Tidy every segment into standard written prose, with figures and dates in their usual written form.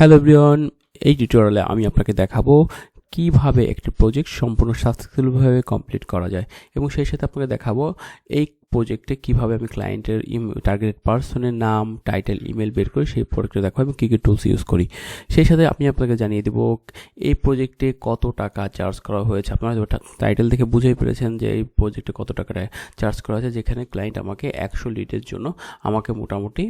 Hello everyone, এই টিউটোরিয়ালে আমি আপনাকে দেখাবো কিভাবে একটি প্রজেক্ট সম্পূর্ণ সাকসেসফুলভাবে কমপ্লিট করা যায় এবং সেই সাথে আপনাকে দেখাবো এই প্রজেক্টে কিভাবে আমি ক্লায়েন্টের টার্গেটেড পার্সনের নাম, টাইটেল, ইমেল বের করি, সেই প্রজেক্টে দেখাবো এবং কী কী টুলস ইউজ করি। সেই সাথে আমি আপনাকে জানিয়ে দেবো এই প্রজেক্টে কত টাকা চার্জ করা হয়েছে। আপনারা টাইটেল দেখে বুঝেই পেরেছেন যে এই প্রজেক্টে কত টাকা চার্জ করা হয়েছে, যেখানে ক্লায়েন্ট আমাকে 100 লিডের জন্য আমাকে মোটামুটি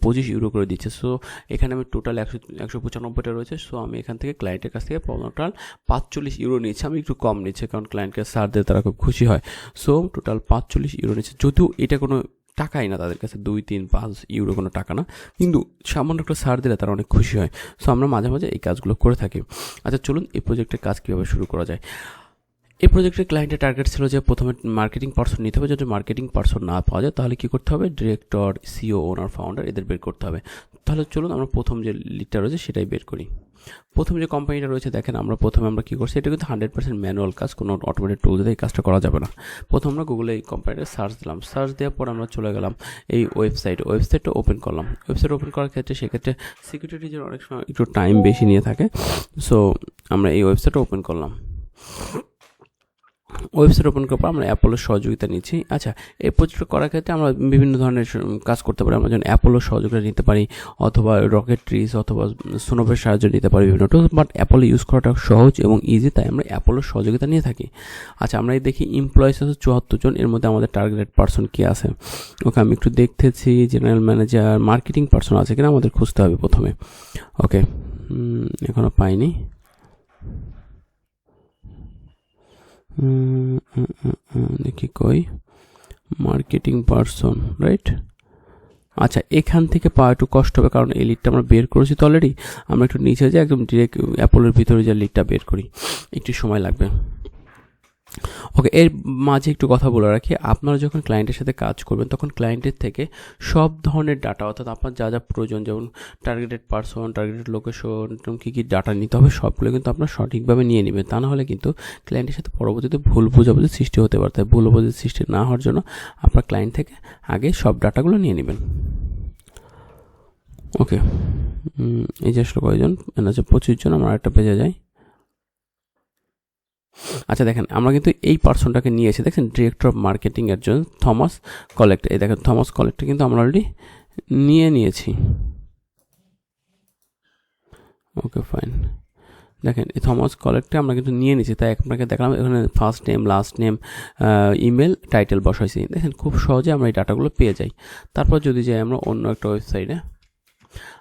25 ইউরো করে দিচ্ছে। সো এখানে আমি টোটাল 195টা রয়েছে। সো আমি এখান থেকে ক্লায়েন্টের কাছ থেকে টোটাল 45 ইউরো নিচ্ছি। আমি একটু কম নিচ্ছি কারণ ক্লায়েন্টকে ছাড় দিলে তারা খুব খুশি হয়। সো টোটাল 45 ইউরো নিচ্ছে, যদিও এটা কোনো টাকাই না তাদের কাছে, 2, 3, 5 ইউরো কোনো টাকা না, কিন্তু সামান্য একটা ছাড় দিলে তারা অনেক খুশি হয়। সো আমরা মাঝে মাঝে এই কাজগুলো করে থাকি। আচ্ছা চলুন এই প্রজেক্টের কাজ কীভাবে শুরু করা যায়। এই প্রজেক্টের ক্লায়েন্টের টার্গেট ছিল যে প্রথমে মার্কেটিং পার্সন নিতে হবে। যদি মার্কেটিং পার্সন না পাওয়া যায় তাহলে কী করতে হবে, ডিরেক্টর, সিও, ওনার, ফাউন্ডার এদের বের করতে হবে। তাহলে চলুন আমরা প্রথম যে লিডটা রয়েছে সেটাই বের করি। প্রথম যে কোম্পানিটা রয়েছে দেখেন, আমরা কী করছি, এটা কিন্তু 100% ম্যানুয়াল কাজ, কোনো অটোমেটেড টুল দিয়ে এই কাজটা করা যাবে না। প্রথম আমরা গুগলে এই কোম্পানিটা সার্চ দিলাম, সার্চ দেওয়ার পর আমরা চলে গেলাম এই ওয়েবসাইটটা ওপেন করলাম। ওয়েবসাইট ওপেন করার ক্ষেত্রে সেক্ষেত্রে সিকিউরিটির অনেক সময় একটু টাইম বেশি নিয়ে থাকে। সো আমরা এই ওয়েবসাইটটা ওপেন করলাম। ওয়েবসাইট ওপেন করার পর আমরা অ্যাপোলোর সহযোগিতা নিচ্ছি। আচ্ছা, এই প্রজেক্ট করার ক্ষেত্রে আমরা বিভিন্ন ধরনের কাজ করতে পারি। আমরা যেমন অ্যাপোলোর সহযোগিতা নিতে পারি, অথবা রকেট্রিজ অথবা সোনোভের সাহায্য নিতে পারি বিভিন্ন টুল। বাট অ্যাপোলো ইউজ করাটা সহজ এবং ইজি, তাই আমরা অ্যাপোলোর সহযোগিতা নিয়ে থাকি। আচ্ছা, আমরা দেখি এমপ্লয়িজ আছে 74 জন, এর মধ্যে আমাদের টার্গেটেড পার্সন কে আছে। ওকে, আমি একটু দেখতেছি জেনারেল ম্যানেজার, মার্কেটিং পার্সন আছে কিনা আমাদের খুঁজতে হবে প্রথমে। ওকে, এখনো পাইনি। দেখি কই, মার্কেটিং পার্সন, রাইট। আচ্ছা, এখান থেকে পাওয়া একটু কষ্ট হবে কারণ এই লিডটা আমরা বের করেছি তো অলরেডি। আমরা একটু নিচে যাই, একদম ডিরেক্ট অ্যাপোলোর ভিতরে যে লিডটা বের করি, একটু সময় লাগবে। ওকে, এর মাঝে একটু কথা বলে রাখি, আপনারা যখন ক্লায়েন্টের সাথে কাজ করবেন তখন ক্লায়েন্টের থেকে সব ধরনের ডাটা, অর্থাৎ আপনার যা যা প্রয়োজন, যেমন টার্গেটেড পার্সন, টার্গেটেড লোকেশন, কী কী ডাটা নিতে হবে সবগুলো কিন্তু আপনার সঠিকভাবে নিয়ে নেবেন। তা না হলে কিন্তু ক্লায়েন্টের সাথে পরবর্তীতে ভুল বোঝাবুঝি সৃষ্টি হতে পারে। তাই ভুল বোঝাবুঝি সৃষ্টি না হওয়ার জন্য আপনার ক্লায়েন্ট থেকে আগে সব ডাটাগুলো নিয়ে নেবেন। ওকে, এই যে আসলে কয়জন, আছে 25 জন, আমার একটা পেজে যাই। আচ্ছা দেখেন, আমরা কিন্তু এই পার্সনটাকে নিয়েছি, দেখেন ডিরেক্টর অফ মার্কেটিং এর জন্য থমাস কলেক্ট। এই দেখেন থমাস কলেক্টে কিন্তু আমরা অলরেডি নিয়েছি। ওকে ফাইন, দেখেন এই থমাস কলেক্টে আমরা কিন্তু নিয়ে নিয়েছি। তাই আপনাকে দেখলাম এখানে first name, last name, email, title বসাইছি। দেখেন খুব সহজে আমরা এই ডাটাগুলো পেয়ে যাই। তারপর যদি যাই আমরা অন্য একটা ওয়েবসাইটে,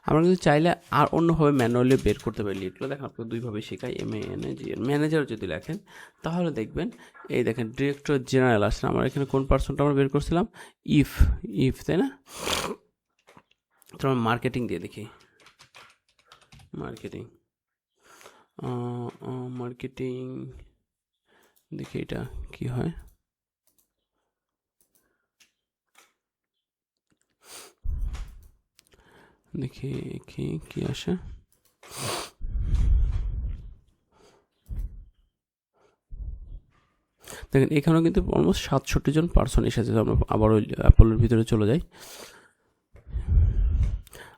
আমরা কিন্তু চাইলে আর অন্যভাবে ম্যানুয়ালি বের করতে পারি লিডগুলো। দেখেন আপনাকে দুইভাবে শেখাই। ম্যানেজার যদি লেখেন তাহলে দেখবেন এই দেখেন ডিরেক্টর জেনারেল আসছে। আমরা এখানে কোন পার্সনটা আমরা বের করছিলাম, ইফ, তাই না? তো আমরা মার্কেটিং দিয়ে দেখি, মার্কেটিং দেখি এটা কি হয়। দেখি কি আসে। দেখেন এখানেও কিন্তু অলমোস্ট 67 জন পার্সন এসেছে। আমরা আবার ওই অ্যাপোলোর ভিতরে চলে যাই।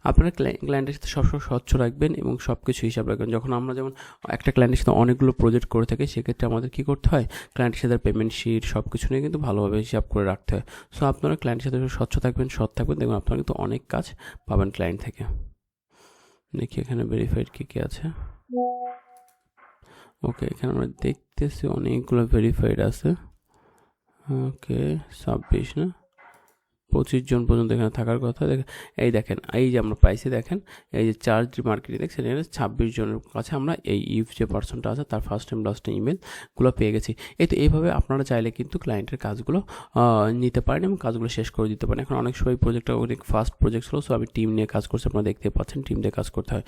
আপনারা ক্লায়েন্টের সাথে সবসময় স্বচ্ছ রাখবেন এবং সব কিছু হিসাব রাখবেন। যখন আমরা যেমন একটা ক্লায়েন্টের সাথে অনেকগুলো প্রজেক্ট করে থাকি, সেক্ষেত্রে আমাদের কী করতে হয়, ক্লায়েন্টের সাথে পেমেন্ট শিট সব কিছু নিয়ে কিন্তু ভালোভাবে হিসাব করে রাখতে হয়। সো আপনারা ক্লায়েন্টের সাথে স্বচ্ছ থাকবেন, সৎ থাকবেন, দেখবেন আপনারা কিন্তু অনেক কাজ পাবেন ক্লায়েন্ট থেকে। দেখি এখানে ভেরিফাইড কী আছে। ওকে, এখানে আমরা দেখতেছি অনেকগুলো ভেরিফাইড আছে। ওকে, 26 না 25 জন পর্যন্ত এখানে থাকার কথা। দেখেন এই দেখেন, এই যে আমরা পাইছি, দেখেন এই যে চার্জ মার্কেটিং, দেখছেন এখানে 26 জনের কাছে আমরা এই যে পার্সনটা আছে তার ফার্স্ট টাইম লাস্ট টাইম ইমেলগুলো পেয়ে গেছি। এই তো এইভাবে আপনারা চাইলে কিন্তু ক্লায়েন্টের কাজগুলো নিতে পারেন এবং কাজগুলো শেষ করে দিতে পারেন। এখন অনেক সময় প্রজেক্টটা অনেক ফাস্ট প্রজেক্ট ছিল, সো আমি টিম নিয়ে কাজ করছি, আপনারা দেখতে পাচ্ছেন টিম দিয়ে কাজ করতে হয়।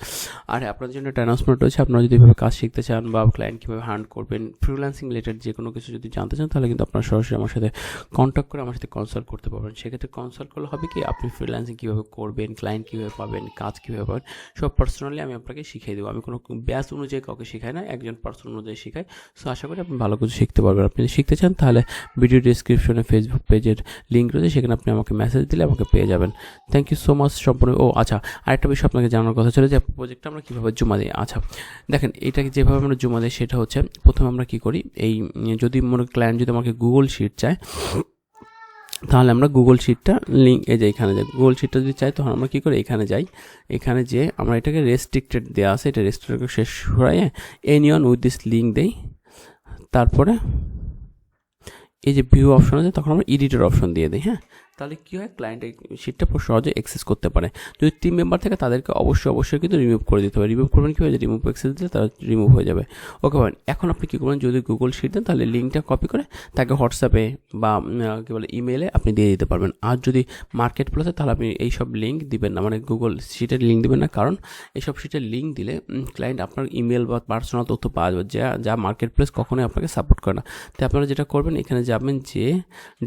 আর আপনাদের জন্য একটা অ্যানাউন্সমেন্ট রয়েছে, আপনারা যদি এভাবে কাজ শিখতে চান বা ক্লায়েন্ট কীভাবে হ্যান্ড করবেন, ফ্রিল্যান্সিং রিলেটেড যে কোনো কিছু যদি জানতে চান, তাহলে কিন্তু আপনারা সরাসরি আমার সাথে কন্ট্যাক্ট করে আমার সাথে কনসাল্ট করতে পারবেন। সেক্ষেত্রে কনসাল্ট করলে হবে কি, আপনি ফ্রিল্যান্সিং কীভাবে করবেন, ক্লায়েন্ট কীভাবে পাবেন, কাজ কীভাবে পাবেন, সব পার্সোনালি আমি আপনাকে শিখিয়ে দেবো। আমি কোনো ব্যাচ অনুযায়ী কাউকে শেখাই না, একজন পার্সন অনুযায়ী শেখাই। সো আশা করি আপনি ভালো কিছু শিখতে পারবেন। আপনি যদি শিখতে চান তাহলে ভিডিও ডিসক্রিপশনে ফেসবুক পেজের লিঙ্ক রয়েছে, সেখানে আপনি আমাকে মেসেজ দিলে আমাকে পেয়ে যাবেন। থ্যাংক ইউ সো মাচ সম্পূর্ণ। আচ্ছা, আরেকটা বিষয় আপনাকে জানার কথা ছিল যে প্রজেক্টটা আমরা কীভাবে জমা দিই। আচ্ছা দেখেন, এটাকে যেভাবে আমরা জমা দিই সেটা হচ্ছে, প্রথমে আমরা কী করি, এই যদি মনে ক্লায়েন্ট যদি আমাকে গুগল শিট চায়, তাহলে আমরা গুগল শিটটা লিঙ্ক, এই যে এখানে যাই, গুগল শিটটা যদি চাই তখন আমরা কী করি, এখানে যাই, এখানে যে আমরা এটাকে রেস্ট্রিক্টেড দেওয়া আছে, এটা রেস্ট্রিক্টেড শেষ হয়ে এনিওয়ান উইথ দিস লিঙ্ক দেই। তারপরে এই যে ভিউ অপশন আছে, তখন আমরা এডিটর অপশন দিয়ে দিই। হ্যাঁ, তাহলে কী হয়, ক্লায়েন্ট এই শিটটা সহজে অ্যাক্সেস করতে পারে। যদি টিম মেম্বার থাকে তাদেরকে অবশ্যই কিন্তু রিমুভ করে দিতে হবে। রিমুভ করবেন কীভাবে, রিমুভ অ্যাক্সেস দিলে তারা রিমুভ হয়ে যাবে। ওকে ভাই, এখন আপনি কী করবেন, যদি গুগল শিট দেন তাহলে লিঙ্কটা কপি করে তাকে হোয়াটসঅ্যাপে বা কী বলে ইমেলে আপনি দিয়ে দিতে পারবেন। আর যদি মার্কেট প্লেসে, তাহলে আপনি এইসব লিঙ্ক দিবেন না, মানে গুগল শিটের লিঙ্ক দিবেন না, কারণ এইসব শিটের লিঙ্ক দিলে ক্লায়েন্ট আপনার ইমেল বা পার্সোনাল তথ্য পাওয়া যাবে, যা মার্কেট প্লেস কখনোই আপনাকে সাপোর্ট করে না। তাই আপনারা যেটা করবেন, এখানে যাবেন, যে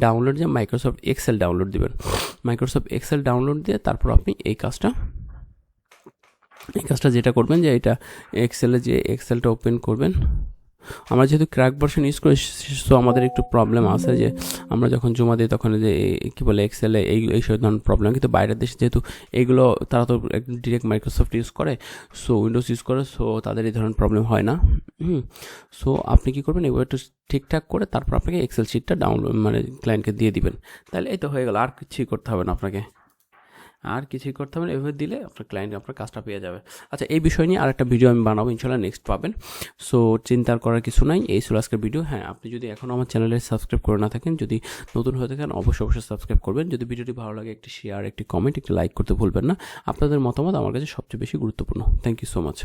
ডাউনলোড, যে মাইক্রোসফট এক্সেল ডাউনলোড দিবেন, মাইক্রোসফট এক্সেল ডাউনলোড দিয়ে তারপর আপনি এই কাজটা যেটা করবেন, যে এটা এক্সেলটা ওপেন করবেন। আমরা যেহেতু ক্র্যাক ভার্সন ইউজ করি, সো আমাদের একটু প্রবলেম আছে, যে আমরা যখন জমা দিই তখন যে কী বলে এক্সেলে এই সব ধরনের প্রবলেম। কিন্তু বাইরের দেশে যেহেতু এইগুলো তারা তো ডিরেক্ট মাইক্রোসফট ইউজ করে, সো উইন্ডোজ ইউজ করে, সো তাদের এই ধরনের প্রবলেম হয় না। সো আপনি কী করবেন, এগুলো একটু ঠিকঠাক করে তারপর আপনাকে এক্সেল শিটটা ডাউনলোড, মানে ক্লায়েন্টকে দিয়ে দিবেন। তাহলে এই তো হয়ে গেল, আর কিছুই করতে হবে না আপনাকে, এভাবে দিলে আপনার ক্লায়েন্ট আপনার কাজটা পেয়ে যাবে। আচ্ছা, এই বিষয় নিয়ে আরেকটা ভিডিও আমি বানাবো, ইনশাল্লাহ নেক্সট পাবেন। সো চিন্তার করার কিছু নাই, এই ছিল আজকের ভিডিও। হ্যাঁ, আপনি যদি এখনও আমার চ্যানেলে সাবস্ক্রাইব করে না থাকেন, যদি নতুন হয়ে থাকেন অবশ্যই সাবস্ক্রাইব করবেন। যদি ভিডিওটি ভালো লাগে, একটি শেয়ার, একটি কমেন্ট, একটি লাইক করতে ভুলবেন না। আপনাদের মতামত আমার কাছে সবচেয়ে বেশি গুরুত্বপূর্ণ। Thank you so much.